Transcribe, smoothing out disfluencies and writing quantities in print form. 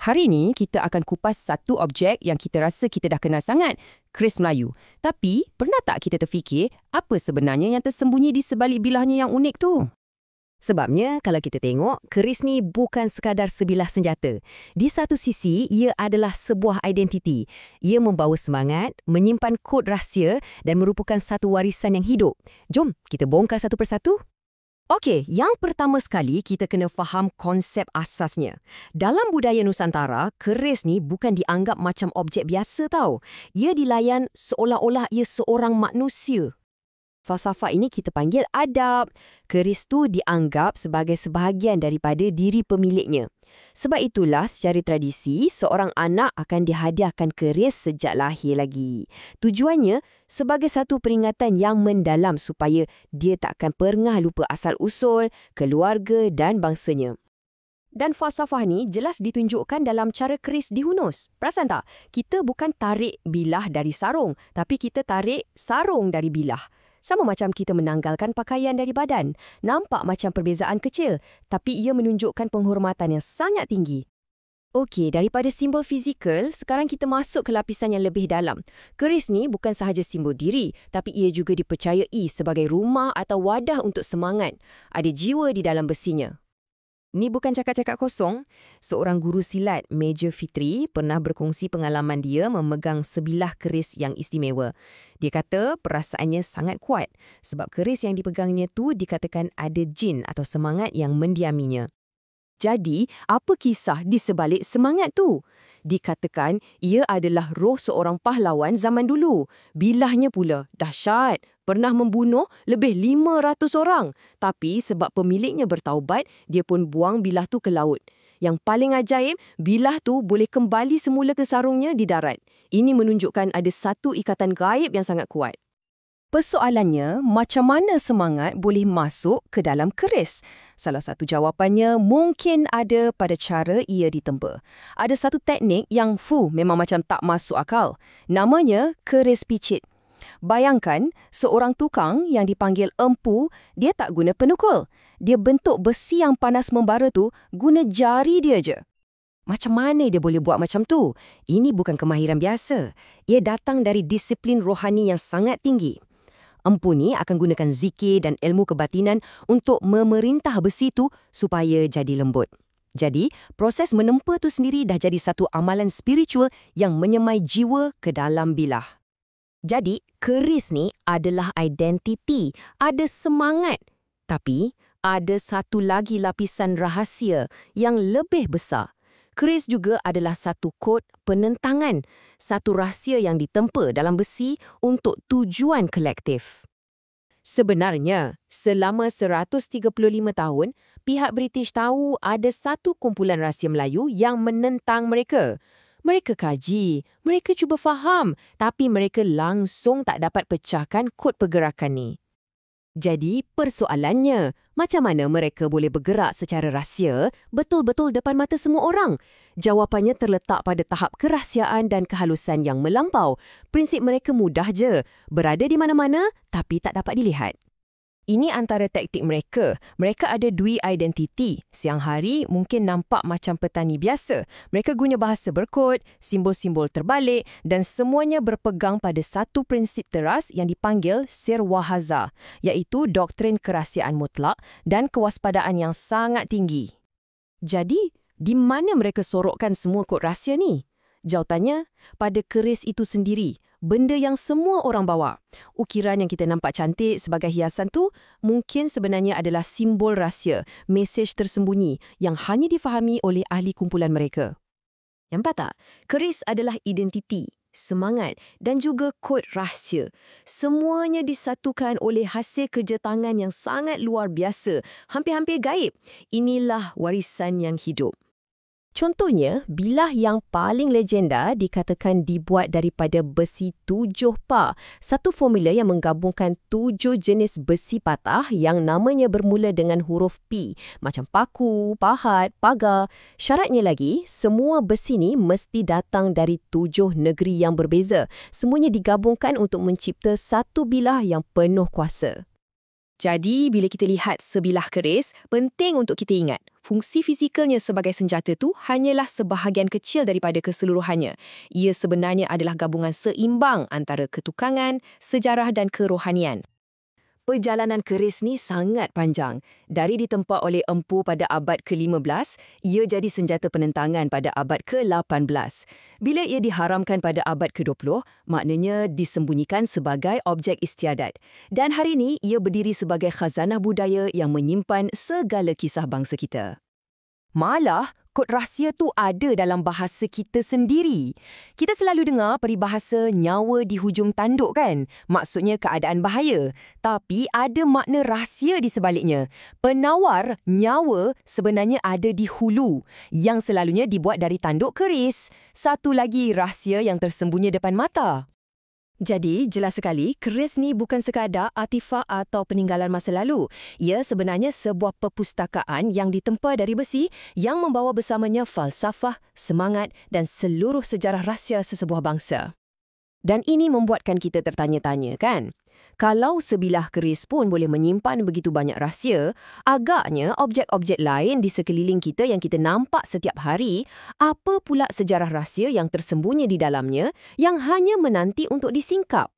Hari ni kita akan kupas satu objek yang kita rasa kita dah kenal sangat, keris Melayu. Tapi, pernah tak kita terfikir apa sebenarnya yang tersembunyi di sebalik bilahnya yang unik tu? Sebabnya, kalau kita tengok, keris ni bukan sekadar sebilah senjata. Di satu sisi, ia adalah sebuah identiti. Ia membawa semangat, menyimpan kod rahsia dan merupakan satu warisan yang hidup. Jom, kita bongkar satu persatu. Okey, yang pertama sekali kita kena faham konsep asasnya. Dalam budaya Nusantara, keris ni bukan dianggap macam objek biasa tau. Ia dilayan seolah-olah ia seorang manusia. Falsafah ini kita panggil adab. Keris tu dianggap sebagai sebahagian daripada diri pemiliknya. Sebab itulah secara tradisi, seorang anak akan dihadiahkan keris sejak lahir lagi. Tujuannya sebagai satu peringatan yang mendalam supaya dia takkan pernah lupa asal-usul, keluarga dan bangsanya. Dan falsafah ni jelas ditunjukkan dalam cara keris dihunus. Perasan tak? Kita bukan tarik bilah dari sarung, tapi kita tarik sarung dari bilah. Sama macam kita menanggalkan pakaian dari badan. Nampak macam perbezaan kecil, tapi ia menunjukkan penghormatan yang sangat tinggi. Okey, daripada simbol fizikal, sekarang kita masuk ke lapisan yang lebih dalam. Keris ni bukan sahaja simbol diri, tapi ia juga dipercayai sebagai rumah atau wadah untuk semangat. Ada jiwa di dalam besinya. Ni bukan cakap-cakap kosong. Seorang guru silat, Major Fitri, pernah berkongsi pengalaman dia memegang sebilah keris yang istimewa. Dia kata perasaannya sangat kuat sebab keris yang dipegangnya tu dikatakan ada jin atau semangat yang mendiaminya. Jadi, apa kisah di sebalik semangat tu? Dikatakan ia adalah roh seorang pahlawan zaman dulu. Bilahnya pula dahsyat, pernah membunuh lebih 500 orang. Tapi sebab pemiliknya bertaubat, dia pun buang bilah tu ke laut. Yang paling ajaib, bilah tu boleh kembali semula ke sarungnya di darat. Ini menunjukkan ada satu ikatan gaib yang sangat kuat. Persoalannya, macam mana semangat boleh masuk ke dalam keris? Salah satu jawapannya mungkin ada pada cara ia ditempa. Ada satu teknik yang memang macam tak masuk akal. Namanya keris picit. Bayangkan, seorang tukang yang dipanggil empu, dia tak guna penukul. Dia bentuk besi yang panas membara tu guna jari dia je. Macam mana dia boleh buat macam tu? Ini bukan kemahiran biasa. Ia datang dari disiplin rohani yang sangat tinggi. Empu ni akan gunakan zikir dan ilmu kebatinan untuk memerintah besi tu supaya jadi lembut. Jadi, proses menempa tu sendiri dah jadi satu amalan spiritual yang menyemai jiwa ke dalam bilah. Jadi, keris ni adalah identiti, ada semangat. Tapi, ada satu lagi lapisan rahasia yang lebih besar. Keris juga adalah satu kod penentangan, satu rahsia yang ditempa dalam besi untuk tujuan kolektif. Sebenarnya, selama 135 tahun, pihak British tahu ada satu kumpulan rahsia Melayu yang menentang mereka. Mereka kaji, mereka cuba faham, tapi mereka langsung tak dapat pecahkan kod pergerakan ni. Jadi, persoalannya, macam mana mereka boleh bergerak secara rahsia betul-betul depan mata semua orang? Jawapannya terletak pada tahap kerahsiaan dan kehalusan yang melampau. Prinsip mereka mudah je, berada di mana-mana tapi tak dapat dilihat. Ini antara taktik mereka. Mereka ada dua identiti. Siang hari mungkin nampak macam petani biasa. Mereka guna bahasa berkod, simbol-simbol terbalik dan semuanya berpegang pada satu prinsip teras yang dipanggil Sir Wahaza, iaitu doktrin kerahsiaan mutlak dan kewaspadaan yang sangat tinggi. Jadi, di mana mereka sorokkan semua kod rahsia ni? Jawapannya, pada keris itu sendiri. Benda yang semua orang bawa. Ukiran yang kita nampak cantik sebagai hiasan tu mungkin sebenarnya adalah simbol rahsia, mesej tersembunyi yang hanya difahami oleh ahli kumpulan mereka. Nampak tak? Keris adalah identiti, semangat dan juga kod rahsia. Semuanya disatukan oleh hasil kerja tangan yang sangat luar biasa, hampir-hampir gaib. Inilah warisan yang hidup. Contohnya, bilah yang paling legenda dikatakan dibuat daripada besi 7 pa, satu formula yang menggabungkan 7 jenis besi patah yang namanya bermula dengan huruf P, macam paku, pahat, pagar. Syaratnya lagi, semua besi ni mesti datang dari 7 negeri yang berbeza. Semuanya digabungkan untuk mencipta satu bilah yang penuh kuasa. Jadi, bila kita lihat sebilah keris, penting untuk kita ingat, fungsi fizikalnya sebagai senjata tu hanyalah sebahagian kecil daripada keseluruhannya. Ia sebenarnya adalah gabungan seimbang antara ketukangan, sejarah dan kerohanian. Perjalanan keris ni sangat panjang. Dari ditempa oleh empu pada abad ke-15, ia jadi senjata penentangan pada abad ke-18. Bila ia diharamkan pada abad ke-20, maknanya disembunyikan sebagai objek istiadat. Dan hari ini, ia berdiri sebagai khazanah budaya yang menyimpan segala kisah bangsa kita. Malah, kod rahsia tu ada dalam bahasa kita sendiri. Kita selalu dengar peribahasa nyawa di hujung tanduk kan? Maksudnya keadaan bahaya. Tapi ada makna rahsia di sebaliknya. Penawar nyawa sebenarnya ada di hulu, yang selalunya dibuat dari tanduk keris. Satu lagi rahsia yang tersembunyi depan mata. Jadi, jelas sekali, keris ni bukan sekadar artifak atau peninggalan masa lalu. Ia sebenarnya sebuah perpustakaan yang ditempa dari besi yang membawa bersamanya falsafah, semangat dan seluruh sejarah rahsia sesebuah bangsa. Dan ini membuatkan kita tertanya-tanya, kan? Kalau sebilah keris pun boleh menyimpan begitu banyak rahsia, agaknya objek-objek lain di sekeliling kita yang kita nampak setiap hari, apa pula sejarah rahsia yang tersembunyi di dalamnya yang hanya menanti untuk disingkap?